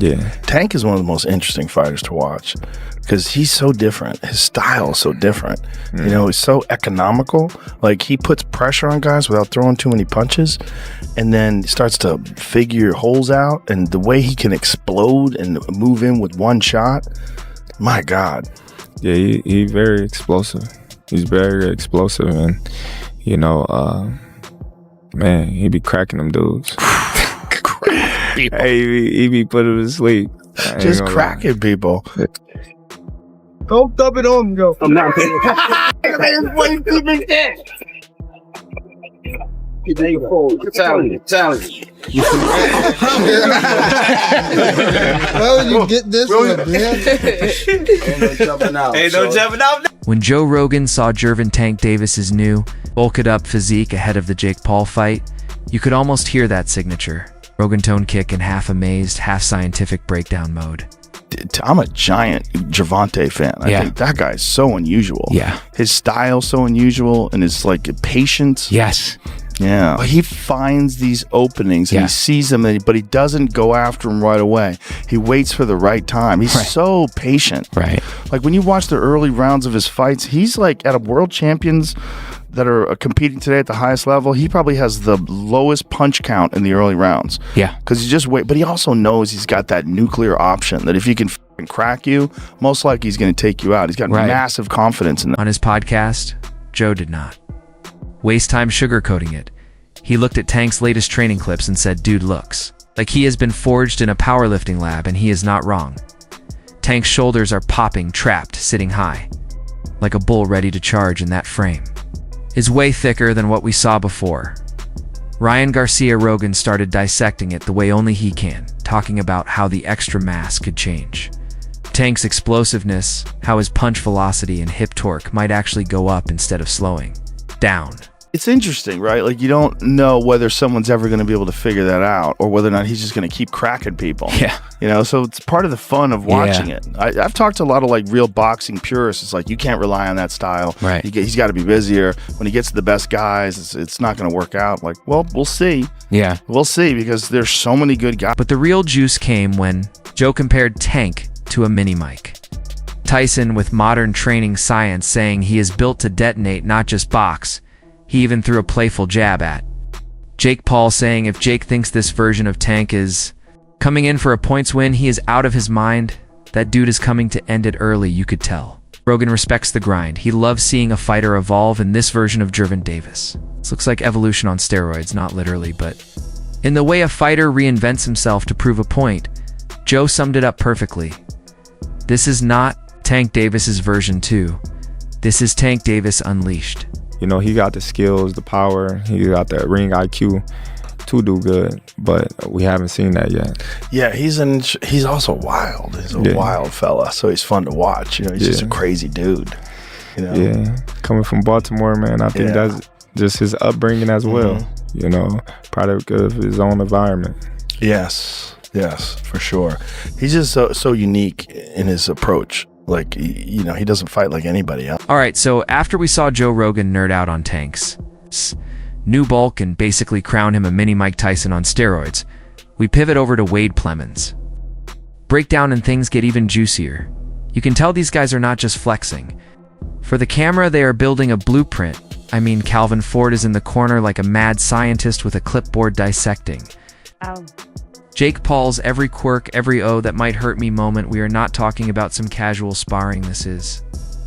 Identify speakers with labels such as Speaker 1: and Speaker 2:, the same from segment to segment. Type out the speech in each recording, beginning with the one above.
Speaker 1: Yeah.
Speaker 2: Tank is one of the most interesting fighters to watch because he's so different. His style is so different. You know, he's so economical. Like, he puts pressure on guys without throwing too many punches, and then starts to figure holes out. And the way he can explode and move in with one shot, my God.
Speaker 1: Yeah, he very explosive. He's very explosive, and you know, man, he be cracking them dudes. Hey, he be putting them to sleep.
Speaker 2: Just cracking people.
Speaker 3: Don't dub it on, yo. I'm not paying. Challenge.
Speaker 4: Well, you get this one, man.
Speaker 3: Ain't no jumping out.
Speaker 5: When Joe Rogan saw Gervonta Tank Davis's new bulked up physique ahead of the Jake Paul fight, you could almost hear that signature Rogan tone kick in half amazed, half scientific breakdown mode.
Speaker 2: I'm a giant Gervonta fan. I think that guy's so unusual.
Speaker 6: Yeah.
Speaker 2: His style's so unusual, and his like patience.
Speaker 6: Yes.
Speaker 2: Yeah. But he finds these openings and he sees them, but he doesn't go after them right away. He waits for the right time. He's so patient.
Speaker 6: Right.
Speaker 2: Like when you watch the early rounds of his fights, he's like at a world champions that are competing today at the highest level. He probably has the lowest punch count in the early rounds.
Speaker 6: Yeah.
Speaker 2: Because he just wait, but he also knows he's got that nuclear option that if he can crack you, most likely he's going to take you out. He's got massive confidence in that.
Speaker 5: On his podcast, Joe did not waste time sugarcoating it. He looked at Tank's latest training clips and said, dude looks like he has been forged in a powerlifting lab, and he is not wrong. Tank's shoulders are popping, trapped, sitting high, like a bull ready to charge in that frame. Is way thicker than what we saw before. Ryan Garcia Rogan started dissecting it the way only he can, talking about how the extra mass could change Tank's explosiveness, how his punch velocity and hip torque might actually go up instead of slowing down.
Speaker 2: It's interesting, right? Like, you don't know whether someone's ever going to be able to figure that out or whether or not he's just going to keep cracking people.
Speaker 6: Yeah.
Speaker 2: You know, so it's part of the fun of watching it. I've talked to a lot of like real boxing purists. It's like, you can't rely on that style.
Speaker 6: Right.
Speaker 2: He's got to be busier. When he gets to the best guys, it's not going to work out. Like, well, we'll see.
Speaker 6: Yeah.
Speaker 2: We'll see, because there's so many good guys.
Speaker 5: But the real juice came when Joe compared Tank to a mini Mike Tyson, with modern training science saying he is built to detonate, not just box. He even threw a playful jab at Jake Paul, saying if Jake thinks this version of Tank is coming in for a points win, he is out of his mind. That dude is coming to end it early, you could tell. Rogan respects the grind. He loves seeing a fighter evolve, in this version of Gervonta Davis. This looks like evolution on steroids, not literally, but in the way a fighter reinvents himself to prove a point. Joe summed it up perfectly. This is not Tank Davis's version 2. This is Tank Davis unleashed.
Speaker 1: You know, he got the skills, the power, he got that ring IQ to do good, but we haven't seen that yet.
Speaker 2: Yeah, he's also wild. He's a wild fella, so he's fun to watch. You know, he's just a crazy dude. You know?
Speaker 1: Yeah, coming from Baltimore, man, I think that's just his upbringing as well. You know, product of his own environment.
Speaker 2: Yes, for sure. He's just so unique in his approach. Like, you know, he doesn't fight like anybody else.
Speaker 5: All right, so after we saw Joe Rogan nerd out on Tank's new bulk and basically crown him a mini Mike Tyson on steroids, we pivot over to Wade Plemons. Breakdown and things get even juicier. You can tell these guys are not just flexing. For the camera, they are building a blueprint. I mean, Calvin Ford is in the corner like a mad scientist with a clipboard dissecting Jake Paul's every quirk, every "oh, that might hurt me" moment. We are not talking about some casual sparring. This is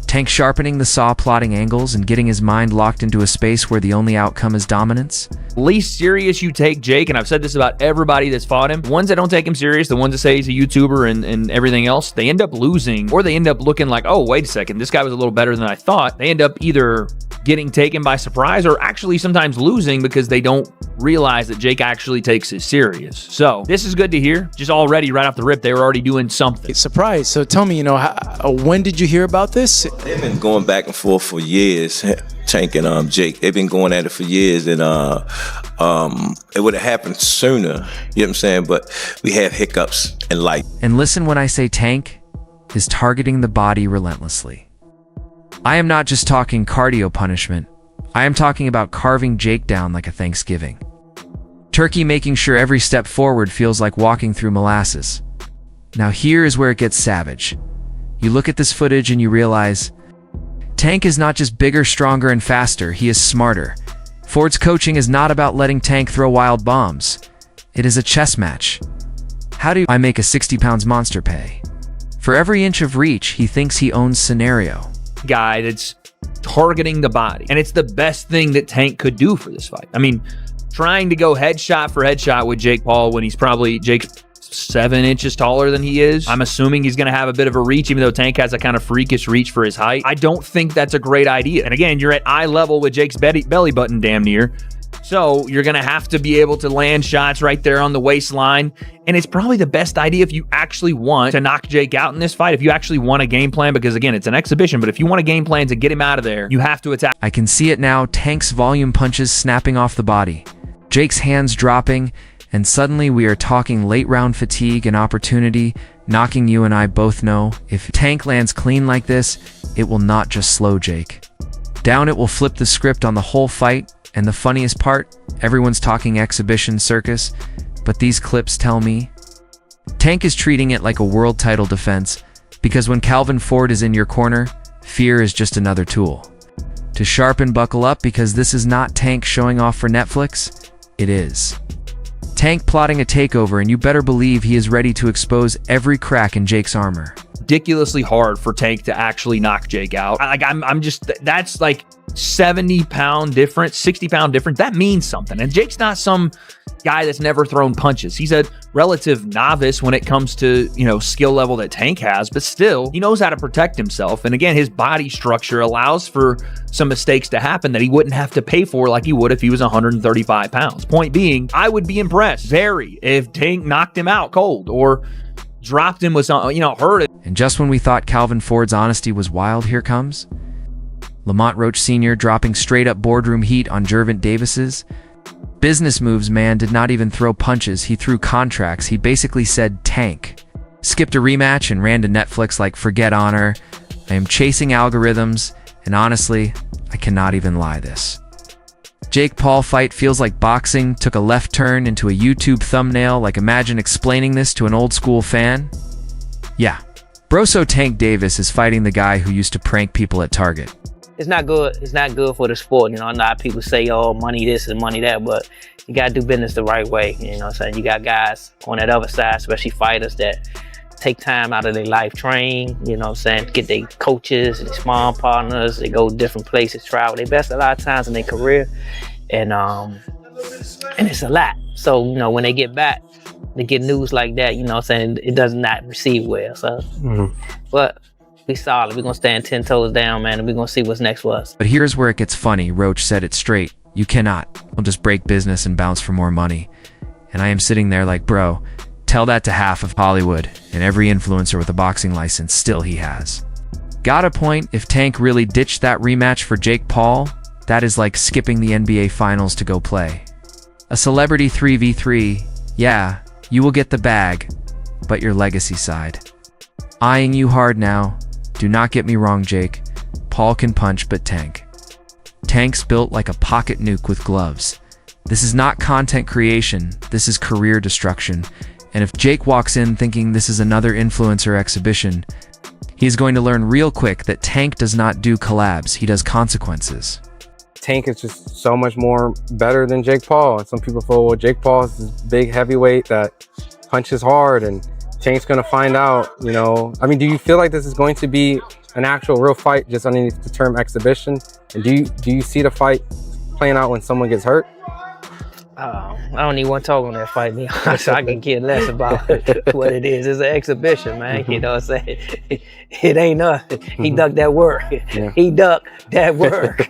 Speaker 5: Tank sharpening the saw, plotting angles, and getting his mind locked into a space where the only outcome is dominance.
Speaker 7: Least serious you take Jake, and I've said this about everybody that's fought him, the ones that don't take him serious, the ones that say he's a YouTuber and everything else, they end up losing, or they end up looking like, oh, wait a second, this guy was a little better than I thought. They end up either getting taken by surprise or actually sometimes losing because they don't realize that Jake actually takes it serious. So this is good to hear. Just already right off the rip, they were already doing something.
Speaker 8: Surprise. So tell me, when did you hear about this?
Speaker 9: They've been going back and forth for years, Tank and Jake. They've been going at it for years, and it would have happened sooner, you know what I'm saying? But we had hiccups in life.
Speaker 5: And listen when I say Tank is targeting the body relentlessly. I am not just talking cardio punishment. I am talking about carving Jake down like a Thanksgiving turkey, making sure every step forward feels like walking through molasses. Now here is where it gets savage. You look at this footage and you realize Tank is not just bigger, stronger, and faster, he is smarter. Ford's coaching is not about letting Tank throw wild bombs. It is a chess match. How do I make a 60 pounds monster pay? For every inch of reach, he thinks he owns scenario.
Speaker 7: Guy that's targeting the body. And it's the best thing that Tank could do for this fight. I mean, trying to go headshot for headshot with Jake Paul when he's probably, Jake's 7 inches taller than he is. I'm assuming he's going to have a bit of a reach, even though Tank has a kind of freakish reach for his height. I don't think that's a great idea. And again, you're at eye level with Jake's belly button damn near. So you're going to have to be able to land shots right there on the waistline. And it's probably the best idea if you actually want to knock Jake out in this fight, if you actually want a game plan, because again, it's an exhibition, but if you want a game plan to get him out of there, you have to attack.
Speaker 5: I can see it now, Tank's volume punches snapping off the body, Jake's hands dropping, and suddenly we are talking late round fatigue and opportunity, knocking you and I both know, if Tank lands clean like this, it will not just slow Jake down, it will flip the script on the whole fight. And the funniest part, everyone's talking exhibition circus, but these clips tell me Tank is treating it like a world title defense, because when Calvin Ford is in your corner, fear is just another tool. To sharpen, buckle up, because this is not Tank showing off for Netflix, it is Tank plotting a takeover, and you better believe he is ready to expose every crack in Jake's armor.
Speaker 7: Ridiculously hard for Tank to actually knock Jake out. I'm just, that's like 70-pound difference, 60-pound difference. That means something. And Jake's not some guy that's never thrown punches. He's a relative novice when it comes to, skill level that Tank has, but still, he knows how to protect himself. And again, his body structure allows for some mistakes to happen that he wouldn't have to pay for like he would if he was 135 pounds. Point being, I would be impressed, very, if Tank knocked him out cold or dropped him with some, hurt it.
Speaker 5: And just when we thought Calvin Ford's honesty was wild, here comes Lamont Roach Sr. dropping straight up boardroom heat on Gervonta Davis's business moves. Man did not even throw punches, he threw contracts. He basically said Tank skipped a rematch and ran to Netflix like forget honor. I am chasing algorithms, and honestly, I cannot even lie this. Jake Paul fight feels like boxing took a left turn into a YouTube thumbnail. Like imagine explaining this to an old school fan. Yeah, Broso Tank Davis is fighting the guy who used to prank people at Target.
Speaker 6: It's not good. It's not good for the sport. A lot of people say, oh, money this and money that, but you got to do business the right way. You know what I'm saying? You got guys on that other side, especially fighters, that take time out of their life, train, get their coaches and sparring partners. They go different places, travel their best a lot of times in their career. And it's a lot. So, when they get back, they get news like that, it does not receive well. So, but we solid. We're going to stand 10 toes down, man, and we're going to see what's next for us.
Speaker 5: But here's where it gets funny. Roach said it straight. You cannot. I'll just break business and bounce for more money. And I am sitting there like, bro, tell that to half of Hollywood and every influencer with a boxing license still he has. Got a point. If Tank really ditched that rematch for Jake Paul, that is like skipping the NBA Finals to go play a celebrity 3v3. Yeah, you will get the bag, but your legacy side. Eyeing you hard now. Do not get me wrong, Jake. Paul can punch, but Tank's built like a pocket nuke with gloves. This is not content creation. This is career destruction. And if Jake walks in thinking this is another influencer exhibition, he's going to learn real quick that Tank does not do collabs. He does consequences.
Speaker 10: Tank is just so much more better than Jake Paul. And some people feel, well, Jake Paul is this big heavyweight that punches hard, and Tank's going to find out, do you feel like this is going to be an actual real fight just underneath the term exhibition? And do you see the fight playing out when someone gets hurt?
Speaker 6: I don't even want to talk on that fight, man. So I can care less about what it is. It's an exhibition, man. You know what I'm saying? It ain't nothing. He ducked that work. Yeah. He ducked that work.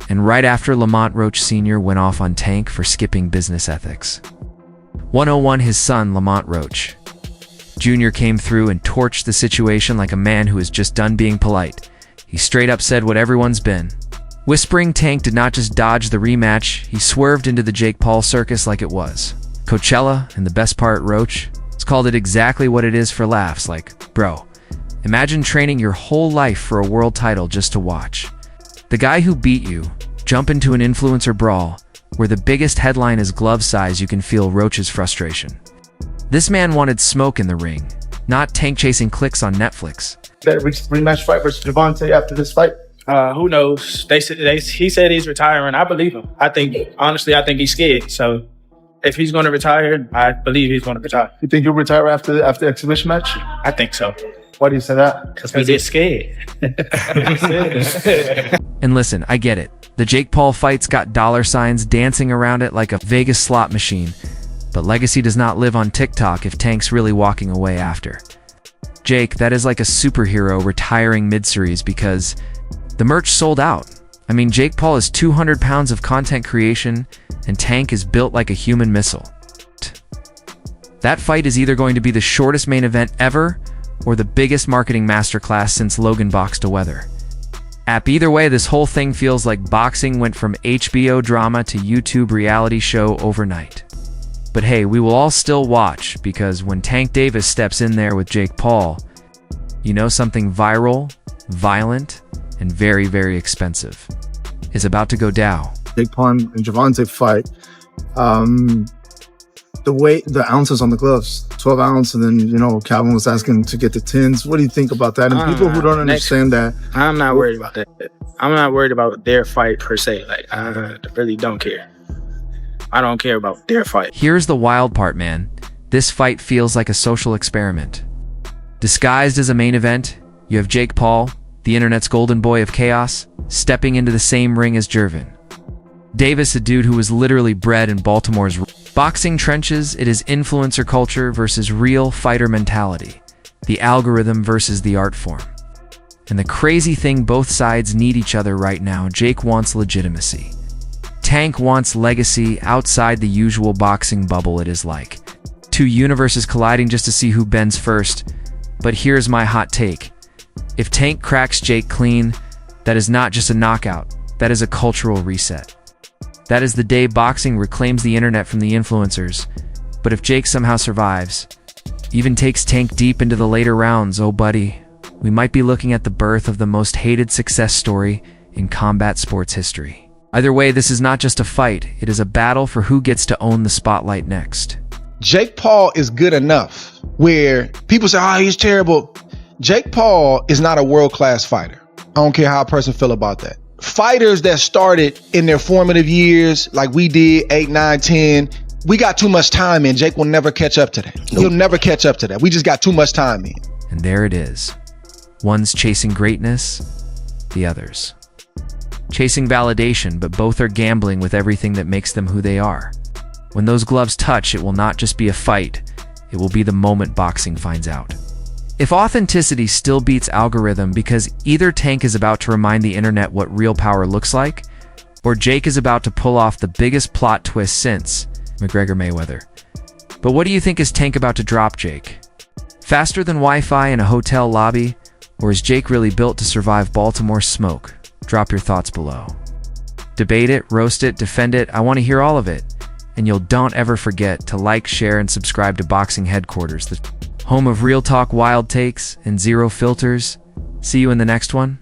Speaker 5: And right after, Lamont Roach Sr. went off on Tank for skipping business ethics. 101, his son, Lamont Roach Jr. came through and torched the situation like a man who is just done being polite. He straight up said what everyone's been whispering. Tank did not just dodge the rematch, he swerved into the Jake Paul circus like it was Coachella. And the best part, Roach has called it exactly what it is for laughs. Like, bro, imagine training your whole life for a world title just to watch the guy who beat you jump into an influencer brawl where the biggest headline is glove size. You can feel Roach's frustration. This man wanted smoke in the ring, not Tank chasing clicks on Netflix.
Speaker 3: Better rematch fight versus Gervonta after this fight.
Speaker 11: Who knows? He said he's retiring. I believe him. Honestly, I think he's scared. So if he's going to retire, I believe he's going to retire.
Speaker 3: You think you'll retire after the exhibition match?
Speaker 11: I think so.
Speaker 3: Why do you say that?
Speaker 11: Because we get scared.
Speaker 5: And listen, I get it. The Jake Paul fight's got dollar signs dancing around it like a Vegas slot machine. But legacy does not live on TikTok if Tank's really walking away after. Jake, that is like a superhero retiring mid-series because the merch sold out. I mean, Jake Paul is 200 pounds of content creation, and Tank is built like a human missile. That fight is either going to be the shortest main event ever, or the biggest marketing masterclass since Logan boxed a weather. Either way, this whole thing feels like boxing went from HBO drama to YouTube reality show overnight. But hey, we will all still watch, because when Tank Davis steps in there with Jake Paul, you know something viral, violent, and very, very expensive is about to go down.
Speaker 4: Jake Paul and Gervonta fight. The weight, the ounces on the gloves, 12 ounce, and then, Calvin was asking to get the 10s. What do you think about that? And people who don't understand that.
Speaker 11: I'm not worried about that. I'm not worried about their fight per se. Like, I really don't care. I don't care about their fight.
Speaker 5: Here's the wild part, man. This fight feels like a social experiment. Disguised as a main event, you have Jake Paul, the internet's golden boy of chaos, stepping into the same ring as Gervonta. Davis, a dude who was literally bred in Baltimore's boxing trenches. It is influencer culture versus real fighter mentality. The algorithm versus the art form. And the crazy thing, both sides need each other right now. Jake wants legitimacy. Tank wants legacy outside the usual boxing bubble. It is like two universes colliding just to see who bends first. But here's my hot take. If Tank cracks Jake clean, that is not just a knockout. That is a cultural reset. That is the day boxing reclaims the internet from the influencers. But if Jake somehow survives, even takes Tank deep into the later rounds, oh buddy, we might be looking at the birth of the most hated success story in combat sports history. Either way, this is not just a fight. It is a battle for who gets to own the spotlight next.
Speaker 12: Jake Paul is good enough where people say, oh, he's terrible. Jake Paul is not a world-class fighter. I don't care how a person feel about that. Fighters that started in their formative years, like we did, 8, 9, 10, we got too much time in. Jake will never catch up to that. Nope. He'll never catch up to that. We just got too much time in.
Speaker 5: And there it is. One's chasing greatness, the other's chasing validation, but both are gambling with everything that makes them who they are. When those gloves touch, it will not just be a fight. It will be the moment boxing finds out. If authenticity still beats algorithm, because either Tank is about to remind the internet what real power looks like, or Jake is about to pull off the biggest plot twist since McGregor-Mayweather. But what do you think is Tank about to drop Jake? Faster than Wi-Fi in a hotel lobby? Or is Jake really built to survive Baltimore's smoke? Drop your thoughts below. Debate it, roast it, defend it. I want to hear all of it. And don't ever forget to like, share, and subscribe to Boxing Headquarters, the home of real talk, wild takes, and zero filters. See you in the next one.